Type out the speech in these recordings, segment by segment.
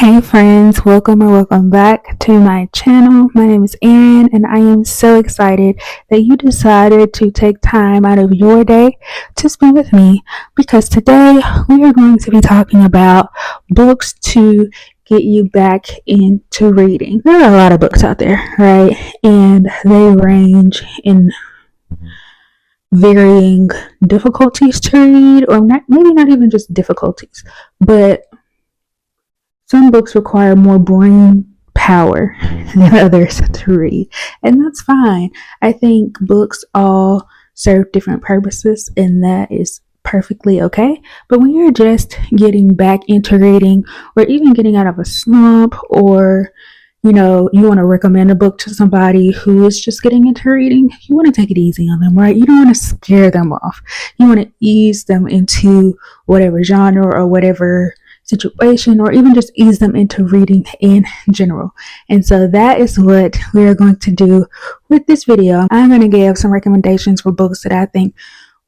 Hey friends, welcome or welcome back to my channel. My name is Erin and I am so excited that you decided to take time out of your day to spend with me because today we are going to be talking about books to get you back into reading. There are a lot of books out there, right? And they range in varying difficulties to read, or maybe not even just difficulties, but some books require more brain power than others to read, and that's fine. I think books all serve different purposes, and that is perfectly okay. But when you're just getting back into reading, or even getting out of a slump, or you want to recommend a book to somebody who is just getting into reading, you want to take it easy on them, right? You don't want to scare them off. You want to ease them into whatever genre or whatever situation, or even just ease them into reading in general. And so that is what we're going to do with this video. I'm going to give some recommendations for books that I think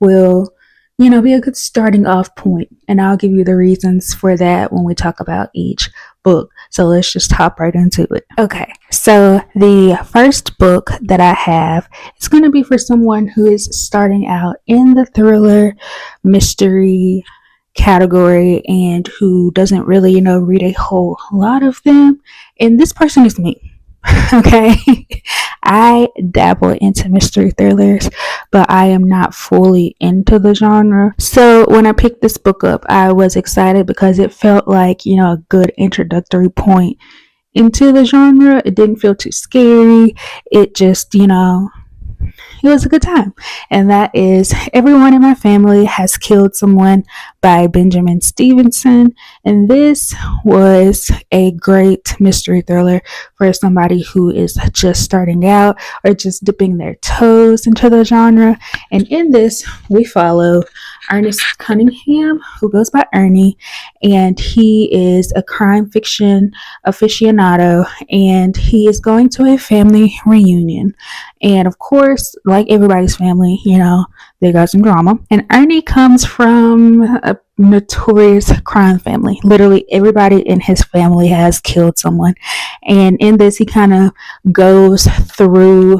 will be a good starting off point, and I'll give you the reasons for that when we talk about each book. So let's just hop right into it. Okay, so the first book that I have is going to be for someone who is starting out in the thriller mystery category and who doesn't really read a whole lot of them, and this person is me. Okay, I dabble into mystery thrillers, but I am not fully into the genre. So when I picked this book up, I was excited because it felt like a good introductory point into the genre. It didn't feel too scary. It just it was a good time. And that is Everyone in My Family Has Killed Someone by Benjamin Stevenson. And this was a great mystery thriller for somebody who is just starting out or just dipping their toes into the genre. And in this, we follow Ernest Cunningham, who goes by Ernie, and he is a crime fiction aficionado, and he is going to a family reunion. And of course, like everybody's family, they got some drama. And Ernie comes from a notorious crime family. Literally everybody in his family has killed someone. And in this, he kind of goes through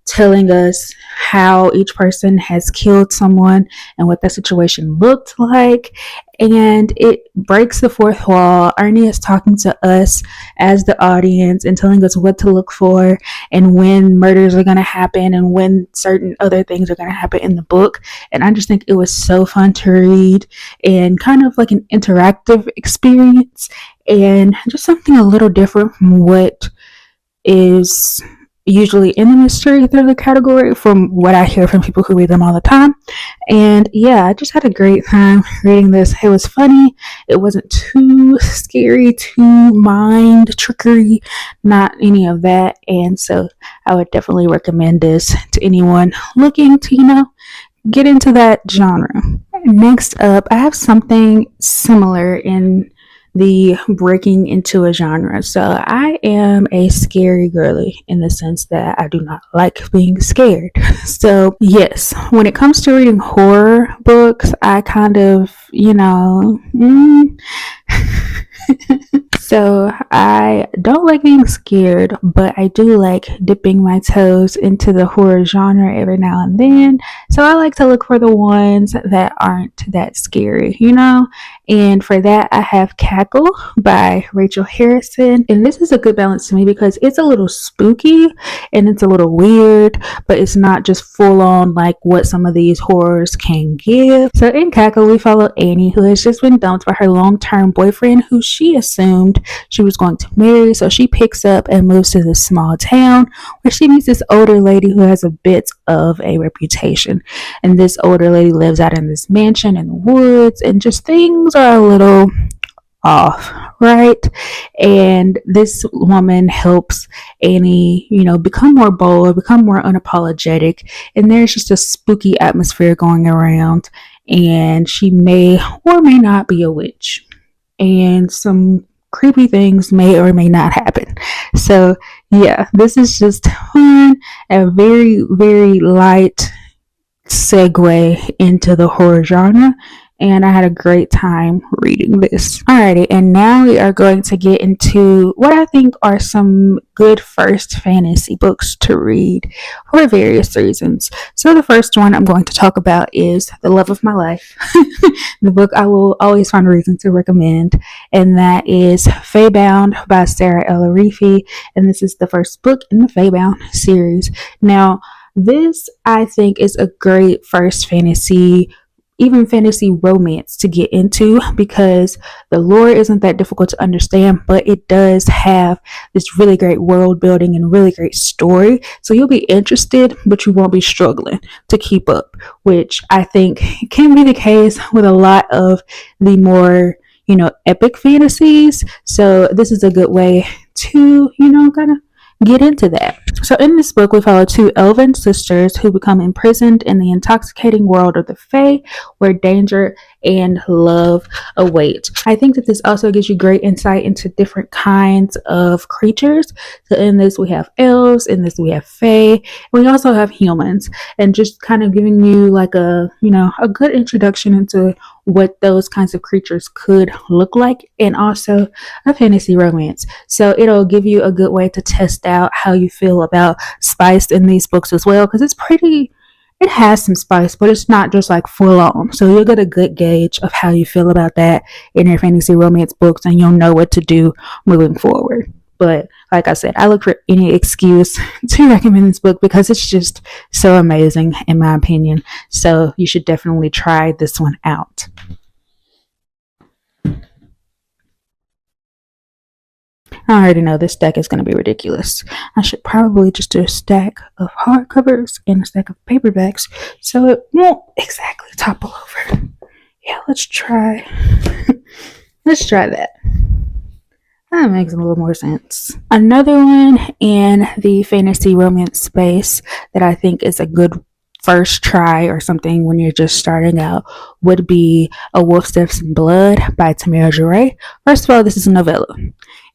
telling us how each person has killed someone and what that situation looked like. And it breaks the fourth wall. Ernie is talking to us as the audience and telling us what to look for and when murders are going to happen and when certain other things are going to happen in the book. And I just think it was so fun to read and kind of like an interactive experience and just something a little different from what is usually in the mystery thriller category from what I hear from people who read them all the time. And yeah, I just had a great time reading this. It was funny. It wasn't too scary, too mind trickery, not any of that. And so I would definitely recommend this to anyone looking to, get into that genre. Next up, I have something similar in the breaking into a genre. So I am a scary girly in the sense that I do not like being scared. So yes, when it comes to reading horror books, I kind of, So I don't like being scared, but I do like dipping my toes into the horror genre every now and then. So I like to look for the ones that aren't that scary, And for that, I have Cackle by Rachel Harrison. And this is a good balance to me because it's a little spooky and it's a little weird, but it's not just full on like what some of these horrors can give. So in Cackle, we follow Annie, who has just been dumped by her long-term boyfriend, who she assumed she was going to marry. So she picks up and moves to this small town where she meets this older lady who has a bit of a reputation. And this older lady lives out in this mansion in the woods, and just things are a little off, right? And this woman helps Annie, become more bold, become more unapologetic. And there's just a spooky atmosphere going around, and she may or may not be a witch. And some creepy things may or may not happen. So yeah, this is just fun, a very, very light segue into the horror genre. and I had a great time reading this. Alrighty, and now we are going to get into what I think are some good first fantasy books to read for various reasons. So, the first one I'm going to talk about is The Love of My Life, the book I will always find a reason to recommend, and that is Feybound by Sarah L. Arifi, and this is the first book in the Feybound series. Now, this I think is a great first fantasy, even fantasy romance to get into, because the lore isn't that difficult to understand, but it does have this really great world building and really great story. So you'll be interested, but you won't be struggling to keep up, which I think can be the case with a lot of the more, epic fantasies. So this is a good way to, kind of get into that. So, in this book, we follow two elven sisters who become imprisoned in the intoxicating world of the Fae, where danger and love await. I think that this also gives you great insight into different kinds of creatures. So, in this, we have elves, in this, we have Fae, and we also have humans, and just kind of giving you like a good introduction into what those kinds of creatures could look like, and also a fantasy romance. So it'll give you a good way to test out how you feel about spice in these books as well, because it has some spice, but it's not just like full on. So you'll get a good gauge of how you feel about that in your fantasy romance books, and you'll know what to do moving forward. But like I said, I look for any excuse to recommend this book because it's just so amazing, in my opinion. So you should definitely try this one out. I already know this stack is going to be ridiculous. I should probably just do a stack of hardcovers and a stack of paperbacks so it won't exactly topple over. Yeah, let's try. Let's try that. That makes a little more sense. Another one in the fantasy romance space that I think is a good first try or something when you're just starting out would be A Wolf Steps in Blood by Tamara Jarre. First of all, this is a novella.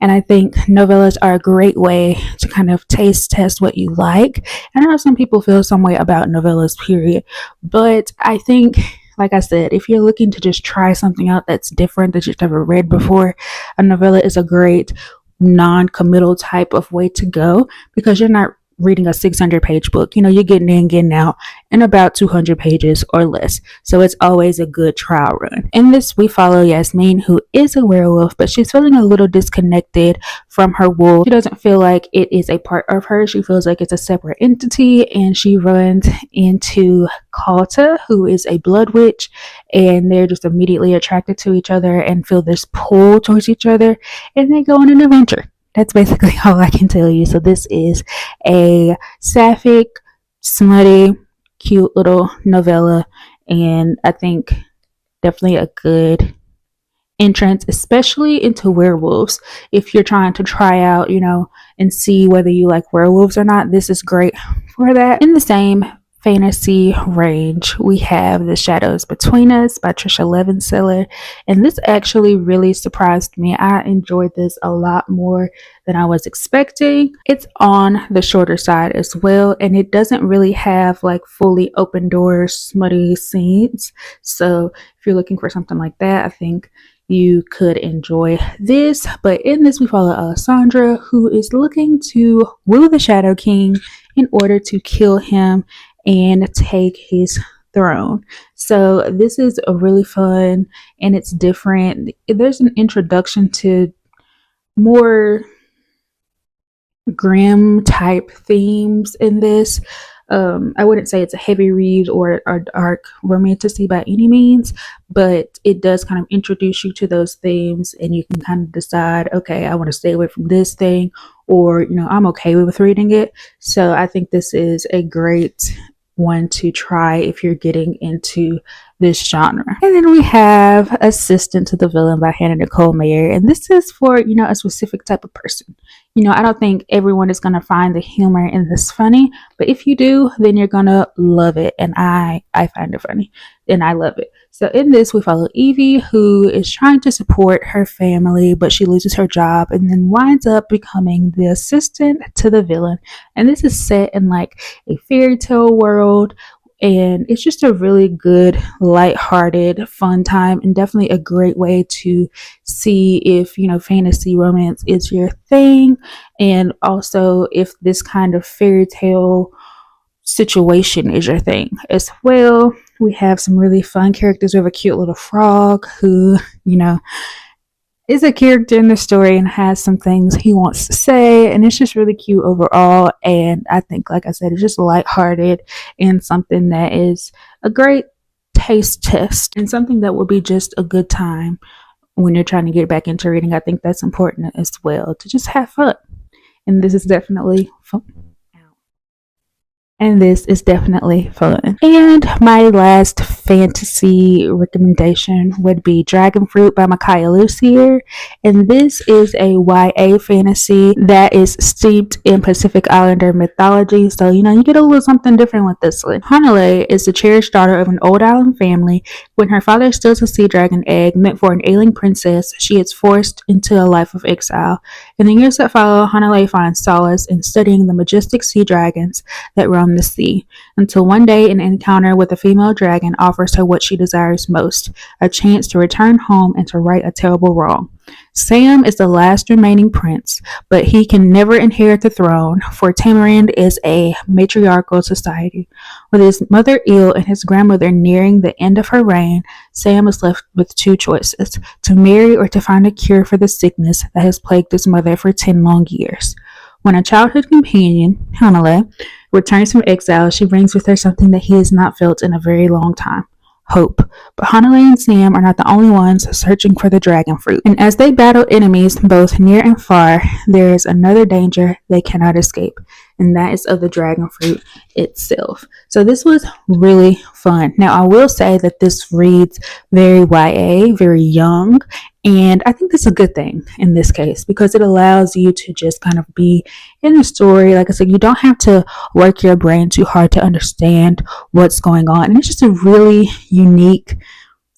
And I think novellas are a great way to kind of taste test what you like. And I know some people feel some way about novellas, period. But I think, like I said, if you're looking to just try something out that's different that you've never read before, a novella is a great non-committal type of way to go, because you're not reading a 600-page book. You're getting in, getting out in about 200 pages or less. So it's always a good trial run. In this, we follow Yasmin, who is a werewolf, but she's feeling a little disconnected from her wolf. She doesn't feel like it is a part of her. She feels like it's a separate entity, and she runs into Kalta, who is a blood witch, and they're just immediately attracted to each other and feel this pull towards each other, and they go on an adventure. That's basically all I can tell you. So this is a sapphic, smutty, cute little novella, and I think definitely a good entrance, especially into werewolves. If you're trying to try out, and see whether you like werewolves or not, this is great for that. In the same fantasy range, we have The Shadows Between Us by Trisha Levenseller, and this actually really surprised me. I enjoyed this a lot more than I was expecting. It's on the shorter side as well, and it doesn't really have like fully open doors smutty scenes. So if you're looking for something like that, I think you could enjoy this. But in this, we follow Alessandra, who is looking to woo the Shadow King in order to kill him and take his throne. So this is a really fun, and it's different. There's an introduction to more grim type themes in this. I wouldn't say it's a heavy read or a dark romantasy by any means, but it does kind of introduce you to those themes, and you can kind of decide, okay, I want to stay away from this thing, or I'm okay with reading it. So I think this is a great one to try if you're getting into this genre. And then we have Assistant to the Villain by Hannah Nicole Mayer, and this is for a specific type of person. I don't think everyone is going to find the humor in this funny, but if you do, then you're going to love it, and I find it funny and I love it. So in this, we follow Evie, who is trying to support her family, but she loses her job and then winds up becoming the assistant to the villain. And this is set in like a fairy tale world, And it's just a really good, lighthearted, fun time, and definitely a great way to see if, fantasy romance is your thing, and also if this kind of fairy tale situation is your thing as well. We have some really fun characters. We have a cute little frog who, is a character in the story and has some things he wants to say, and it's just really cute overall. And I think, like I said, it's just lighthearted and something that is a great taste test and something that will be just a good time when you're trying to get back into reading. I think that's important as well, to just have fun. And this is definitely fun. And this is definitely fun. And my last fantasy recommendation would be Dragon Fruit by Micaiah Lucier. And this is a YA fantasy that is steeped in Pacific Islander mythology. So, you get a little something different with this one. Hanale is the cherished daughter of an old island family. When her father steals a sea dragon egg meant for an ailing princess, she is forced into a life of exile. In the years that follow, Hanale finds solace in studying the majestic sea dragons that roam the sea, until one day an encounter with a female dragon offers her what she desires most, a chance to return home and to right a terrible wrong. Sam is the last remaining prince, but he can never inherit the throne, for Tamarind is a matriarchal society. With his mother ill and his grandmother nearing the end of her reign, Sam is left with two choices: to marry or to find a cure for the sickness that has plagued his mother for 10 long years. When a childhood companion, Hanale, returns from exile, she brings with her something that he has not felt in a very long time: hope. But Hanale and Sam are not the only ones searching for the dragon fruit. And as they battle enemies both near and far, there is another danger they cannot escape, and that is of the dragon fruit itself. So this was really fun. Now, I will say that this reads very YA, very young, and I think that's a good thing in this case, because it allows you to just kind of be in the story. Like I said, you don't have to work your brain too hard to understand what's going on. And it's just a really unique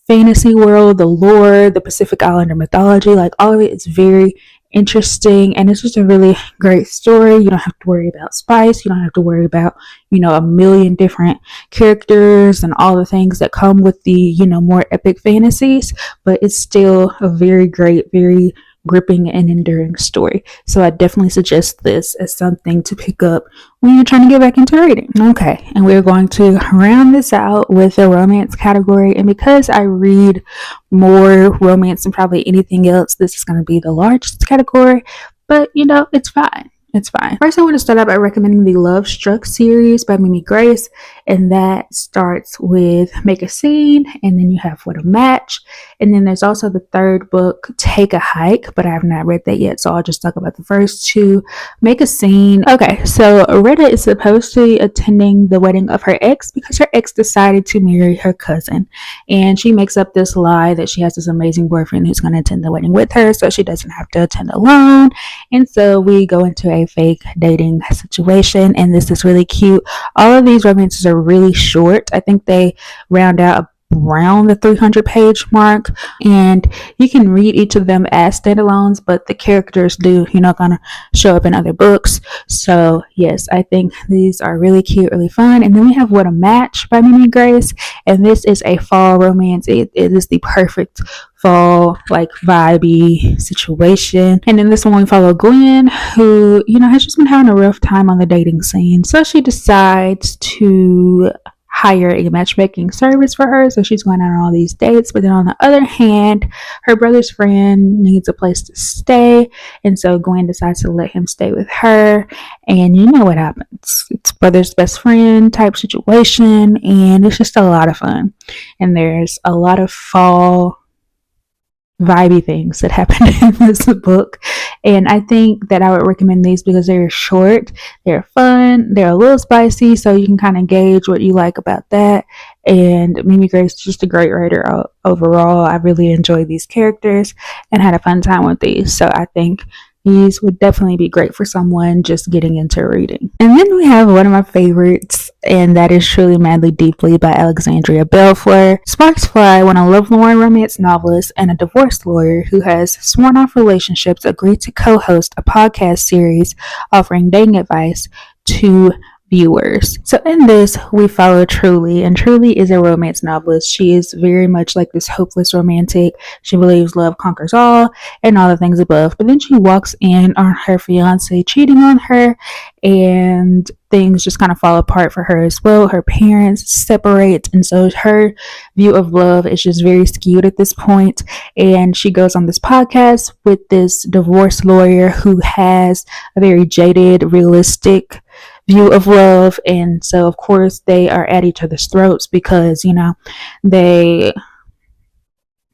fantasy world, the lore, the Pacific Islander mythology, like all of it is very interesting, and it's just a really great story. You don't have to worry about spice, you don't have to worry about a million different characters and all the things that come with the more epic fantasies, but it's still a very great, very gripping and enduring story. So I definitely suggest this as something to pick up when you're trying to get back into reading. Okay, and we're going to round this out with the romance category. And because I read more romance than probably anything else, this is going to be the largest category, but it's fine. It's fine. First, I want to start out by recommending the Love Struck series by Mimi Grace, and that starts with Make a Scene, and then you have What a Match, and then there's also the third book, Take a Hike, but I have not read that yet, so I'll just talk about the first two. Make a Scene. Okay, so Retta is supposed to be attending the wedding of her ex because her ex decided to marry her cousin, and she makes up this lie that she has this amazing boyfriend who's going to attend the wedding with her, so she doesn't have to attend alone. And so we go into a fake dating situation, and this is really cute. All of these romances are really short. I think they round out around the 300 page mark, and you can read each of them as standalones, but the characters do gonna show up in other books. So yes, I think these are really cute, really fun. And then we have What a Match by Mimi Grace, and this is a fall romance. It is the perfect fall, like, vibey situation. And in this one, we follow Gwen, who has just been having a rough time on the dating scene, so she decides to hire a matchmaking service for her, so she's going on all these dates. But then on the other hand, her brother's friend needs a place to stay, and so Gwen decides to let him stay with her, and you know what happens. It's brother's best friend type situation, and it's just a lot of fun, and there's a lot of fall vibey things that happen in this book. And I think that I would recommend these because they're short, they're fun, they're a little spicy, so you can kind of gauge what you like about that. And Mimi Grace is just a great writer overall. I really enjoyed these characters and had a fun time with these, so I think these would definitely be great for someone just getting into reading. And then we have one of my favorites, and that is Truly Madly Deeply by Alexandria Belfour. Sparks Fly, when a lovelorn romance novelist and a divorce lawyer who has sworn off relationships agree to co-host a podcast series offering dating advice to viewers. So in this, we follow Truly, and Truly is a romance novelist. She is very much like this hopeless romantic. She believes love conquers all and all the things above. But then she walks in on her fiance cheating on her, and things just kind of fall apart for her as well. Her parents separate, and so her view of love is just very skewed at this point. And she goes on this podcast with this divorce lawyer who has a very jaded, realistic view of love. And so, of course, they are at each other's throats because, they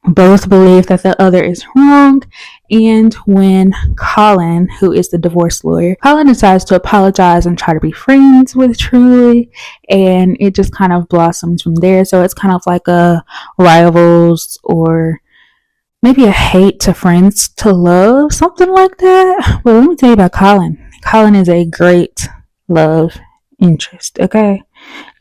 both believe that the other is wrong. And when Colin, who is the divorce lawyer, Colin decides to apologize and try to be friends with Truly, and it just kind of blossoms from there. So it's kind of like a rivals, or maybe a hate to friends to love, something like that. Well, let me tell you about Colin. Colin is a great love interest, okay?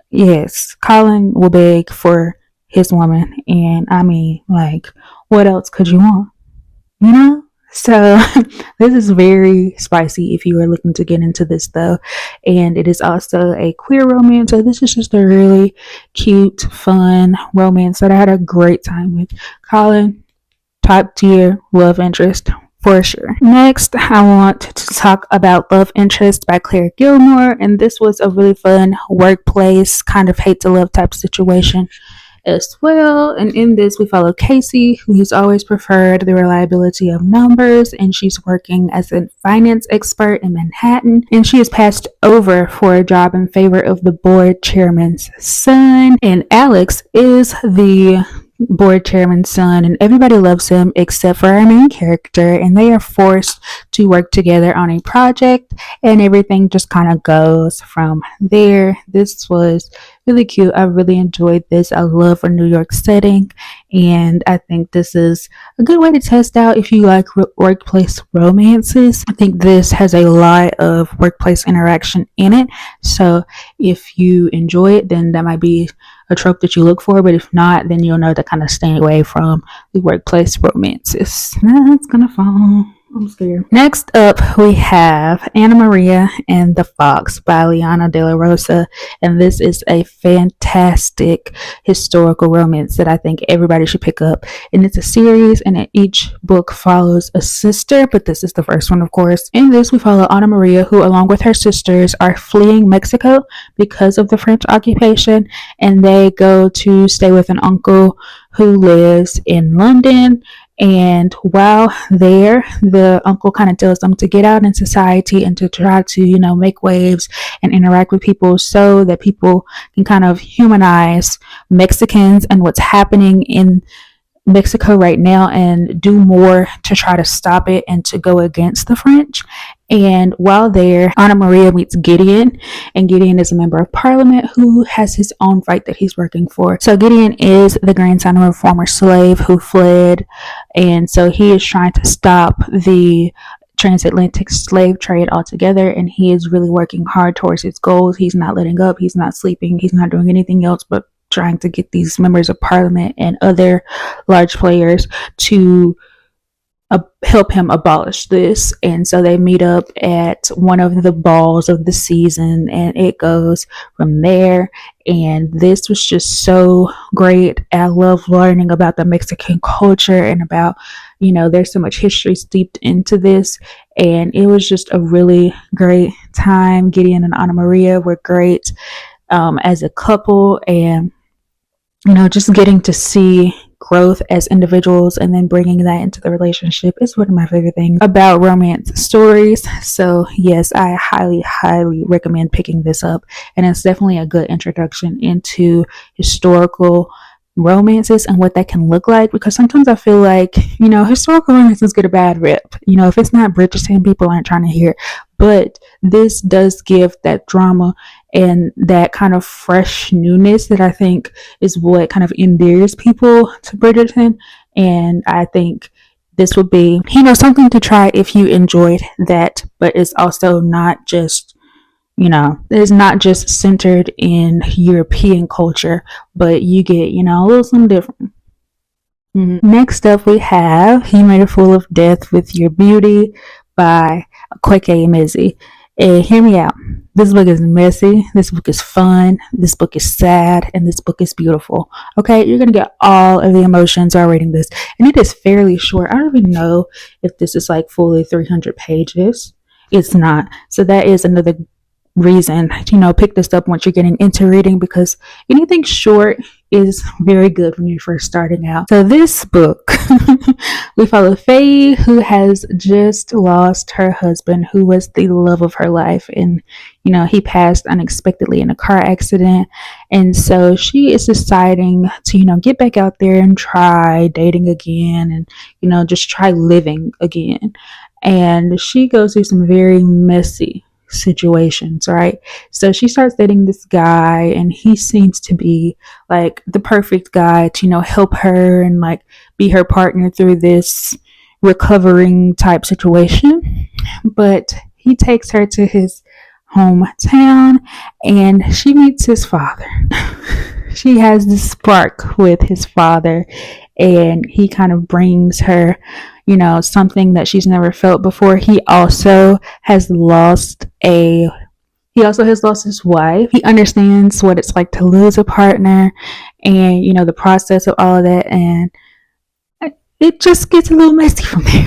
Yes, Colin will beg for his woman, and I mean, like, what else could you want? You know? So, this is very spicy if you are looking to get into this, though. And it is also a queer romance. So, this is just a really cute, fun romance that I had a great time with. Colin, top tier love interest for sure. Next, I want to talk about Love Interest by Claire Gilmore, and this was a really fun workplace kind of hate to love type situation as well. And in this, we follow Casey, who's always preferred the reliability of numbers, and she's working as a finance expert in Manhattan, and she is passed over for a job in favor of the board chairman's son. And Alex is the board chairman's son, and everybody loves him except for our main character, and they are forced to work together on a project, and everything just kind of goes from there. This was really cute. I really enjoyed this. I love a New York setting, and I think this is a good way to test out if you like workplace romances. I think this has a lot of workplace interaction in it, so if you enjoy it, then that might be a trope that you look for, but if not, then you'll know to kind of stay away from the workplace romances. That's gonna fall. I'm scared. Next up, we have Anna Maria and the Fox by Liana De La Rosa, and this is a fantastic historical romance that I think everybody should pick up. And it's a series, and each book follows a sister, but this is the first one, of course. In this, we follow Anna Maria, who, along with her sisters, are fleeing Mexico because of the French occupation, and they go to stay with an uncle who lives in London. And while there, the uncle kind of tells them to get out in society and to try to, make waves and interact with people so that people can kind of humanize Mexicans and what's happening in Mexico right now, and do more to try to stop it and to go against the French. And while there, Anna Maria meets Gideon, and Gideon is a member of parliament who has his own fight that he's working for. So Gideon is the grandson of a former slave who fled, and so he is trying to stop the transatlantic slave trade altogether, and he is really working hard towards his goals. He's not letting up, he's not sleeping, he's not doing anything else but trying to get these members of parliament and other large players to help him abolish this. And so they meet up at one of the balls of the season, and it goes from there. And this was just so great. I love learning about the Mexican culture and about, there's so much history steeped into this, and it was just a really great time. Gideon and Anna Maria were great as a couple, and just getting to see growth as individuals and then bringing that into the relationship is one of my favorite things about romance stories. So yes, I highly recommend picking this up, and it's definitely a good introduction into historical romances and what that can look like, because sometimes I feel like historical romances get a bad rep. If it's not Bridgerton, people aren't trying to hear it, but this does give that drama and that kind of fresh newness that I think is what kind of endears people to Bridgerton. And I think this would be something to try if you enjoyed that, but it's also not just it's not just centered in European culture, but you get a little something different. Next up, we have You Made a Fool of Death with Your Beauty by Kweke Emezi. Hear me out. This book is messy. This book is fun. This book is sad. And this book is beautiful. Okay, you're going to get all of the emotions while reading this. And it is fairly short. I don't even know if this is like fully 300 pages. It's not. So that is another reason, pick this up once you're getting into reading, because anything short is very good when you're first starting out. So this book, we follow Faye, who has just lost her husband, who was the love of her life, and he passed unexpectedly in a car accident. And so she is deciding to get back out there and try dating again, and just try living again. And she goes through some very messy situations, right? So she starts dating this guy, and he seems to be like the perfect guy to help her and like be her partner through this recovering type situation. But he takes her to his hometown, and she meets his father. She has this spark with his father, and he kind of brings her something that she's never felt before. He also has lost his wife. He understands what it's like to lose a partner, and the process of all of that, and it just gets a little messy from there.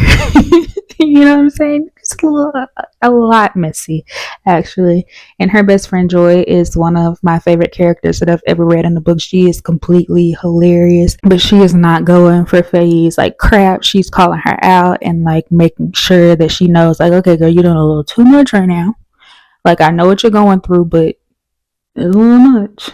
You know what I'm saying? It's a lot messy, actually. And her best friend Joy is one of my favorite characters that I've ever read in the book. She is completely hilarious, but she is not going for Faye's like crap. She's calling her out and like making sure that she knows, like, okay, girl, you're doing a little too much right now. Like, I know what you're going through, but it's a little much.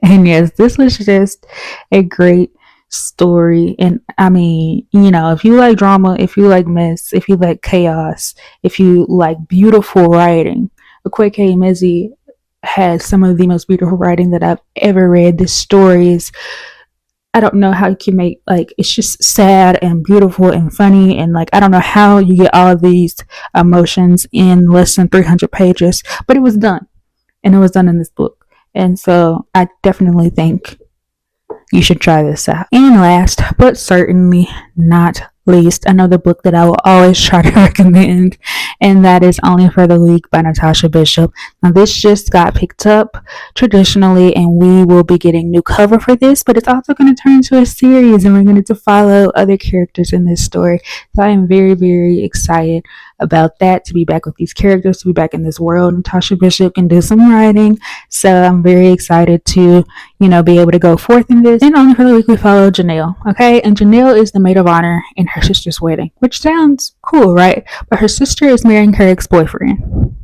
And yes, this was just a great story. And I mean, if you like drama, if you like mess, if you like chaos, if you like beautiful writing, Akwaeke Emezi has some of the most beautiful writing that I've ever read. This story is, I don't know how you can make, like, it's just sad and beautiful and funny, and like, I don't know how you get all of these emotions in less than 300 pages, but it was done, and it was done in this book. And so I definitely think you should try this out. And last but certainly not least, another book that I will always try to recommend, and that is Only for the Weak by Natasha Bishop. Now, this just got picked up traditionally, and we will be getting new cover for this, but it's also going to turn into a series, and we're going to follow other characters in this story. So I am very, very excited about that, to be back with these characters, to be back in this world. Natasha Bishop can do some writing, so I'm very excited to be able to go forth in this. And Only for the Week, we follow Janelle, okay? And Janelle is the maid of honor in her sister's wedding, which sounds cool, right? But her sister is marrying her ex-boyfriend.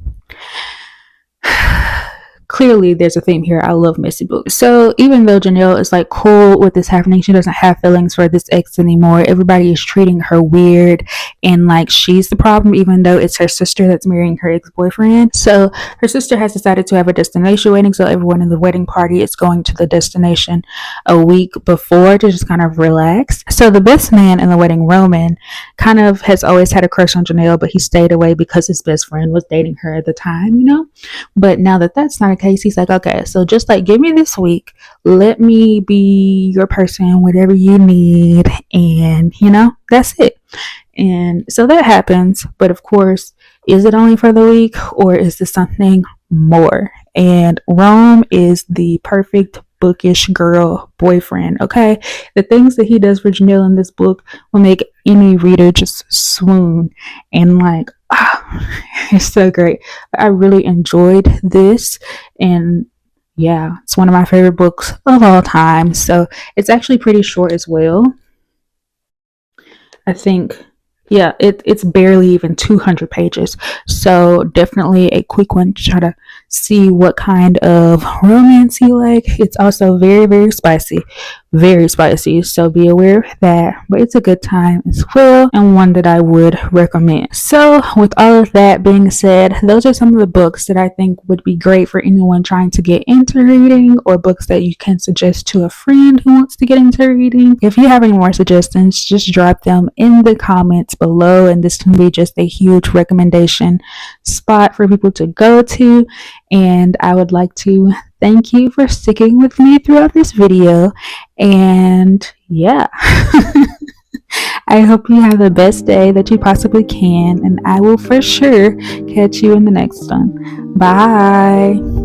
Clearly there's a theme here. I love messy books. So even though Janelle is like cool with this happening, she doesn't have feelings for this ex anymore. Everybody is treating her weird, and like she's the problem, even though it's her sister that's marrying her ex-boyfriend. So her sister has decided to have a destination wedding, so everyone in the wedding party is going to the destination a week before to just kind of relax. So the best man in the wedding, Roman, kind of has always had a crush on Janelle, but he stayed away because his best friend was dating her at the time, But now that that's not a case, he's like, okay, so just like give me this week, let me be your person, whatever you need, and that's it. And so that happens, but of course, is it only for the week, or is this something more? And Rome is the perfect bookish girl boyfriend, okay? The things that he does for Janelle in this book will make any reader just swoon, and like, it's so great. I really enjoyed this, and yeah, it's one of my favorite books of all time. So it's actually pretty short as well. I think, yeah, it's barely even 200 pages. So definitely a quick one to try to see what kind of romance you like. It's also very, very spicy. Very spicy. So be aware of that. But it's a good time as well, and one that I would recommend. So with all of that being said, those are some of the books that I think would be great for anyone trying to get into reading, or books that you can suggest to a friend who wants to get into reading. If you have any more suggestions, just drop them in the comments below, and this can be just a huge recommendation spot for people to go to. And I would like to thank you for sticking with me throughout this video. And yeah, I hope you have the best day that you possibly can, and I will for sure catch you in the next one. Bye.